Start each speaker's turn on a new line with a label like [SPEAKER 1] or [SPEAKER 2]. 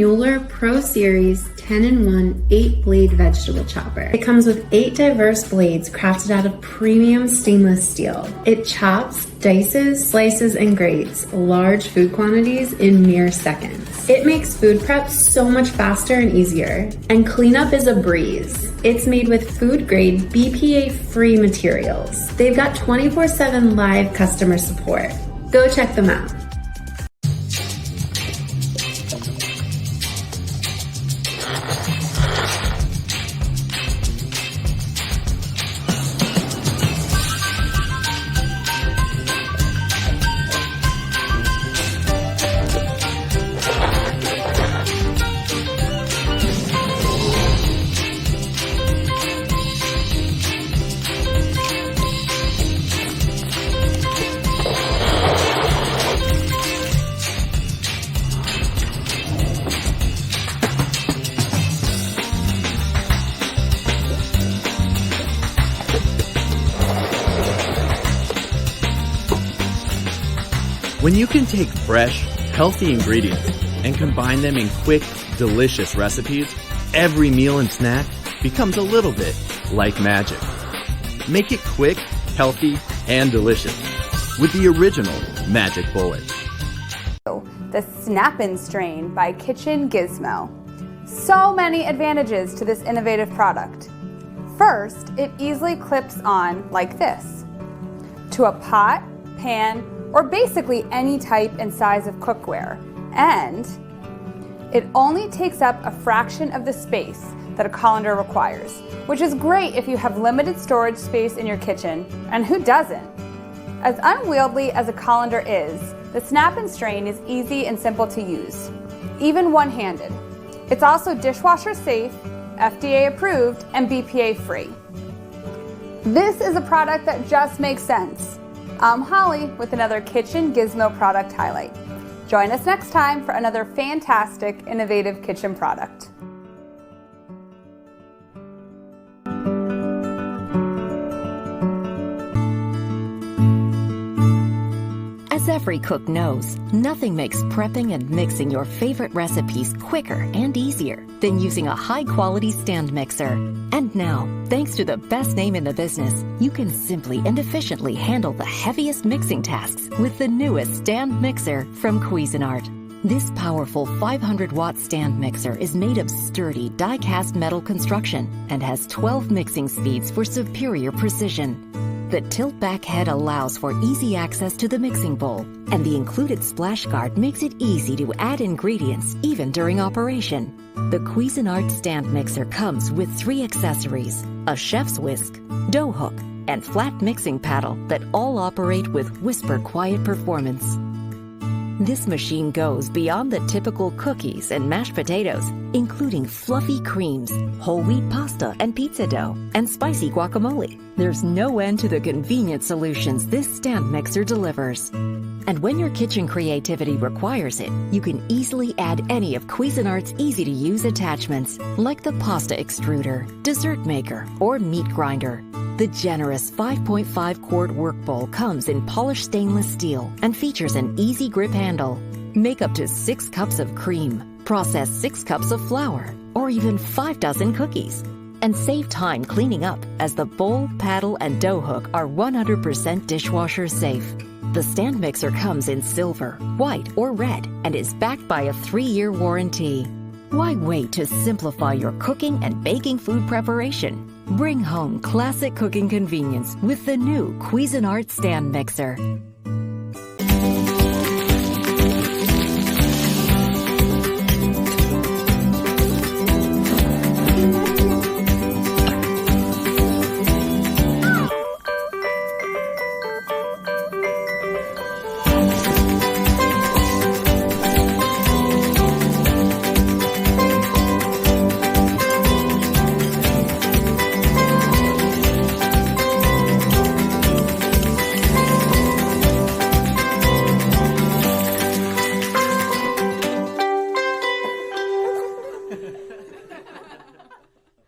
[SPEAKER 1] Mueller Pro Series 10-in-1 8-blade vegetable chopper. It comes with 8 diverse blades crafted out of premium stainless steel. It chops, dices, slices, and grates large food quantities in mere seconds. It makes food prep so much faster and easier, and cleanup is a breeze. It's made with food-grade, BPA-free materials. They've got 24/7 live customer support. Go check them out.
[SPEAKER 2] When you can take fresh, healthy ingredients and combine them in quick, delicious recipes, every meal and snack becomes a little bit like magic. Make it quick, healthy, and delicious with the original Magic Bullet.
[SPEAKER 3] The Snap-In Strain by Kitchen Gizmo. So many advantages to this innovative product. First, it easily clips on like this to a pot, pan, or basically any type and size of cookware, and it only takes up a fraction of the space that a colander requires, which is great if you have limited storage space in your kitchen, and who doesn't? As unwieldy as a colander is, the Snap-In Strain is easy and simple to use, even one-handed. It's also dishwasher safe, FDA approved, and BPA free. This is a product that just makes sense. I'm Holly with another Kitchen Gizmo product highlight. Join us next time for another fantastic, innovative kitchen product.
[SPEAKER 4] As every cook knows, nothing makes prepping and mixing your favorite recipes quicker and easier than using a high-quality stand mixer. And now, thanks to the best name in the business, you can simply and efficiently handle the heaviest mixing tasks with the newest stand mixer from Cuisinart. This powerful 500-watt stand mixer is made of sturdy die-cast metal construction and has 12 mixing speeds for superior precision. The tilt-back head allows for easy access to the mixing bowl, and the included splash guard makes it easy to add ingredients even during operation. The Cuisinart stand mixer comes with 3 accessories: a chef's whisk, dough hook, and flat mixing paddle that all operate with whisper-quiet performance. This machine goes beyond the typical cookies and mashed potatoes, including fluffy creams, whole wheat pasta and pizza dough, and spicy guacamole. There's no end to the convenient solutions this stand mixer delivers. And when your kitchen creativity requires it, you can easily add any of Cuisinart's easy-to-use attachments, like the pasta extruder, dessert maker, or meat grinder. The generous 5.5-quart work bowl comes in polished stainless steel and features an easy grip handle. Make up to 6 cups of cream, process 6 cups of flour, or even 5 dozen cookies. And save time cleaning up, as the bowl, paddle, and dough hook are 100% dishwasher safe. The stand mixer comes in silver, white, or red and is backed by a 3-year warranty. Why wait to simplify your cooking and baking food preparation? Bring home classic cooking convenience with the new Cuisinart stand mixer.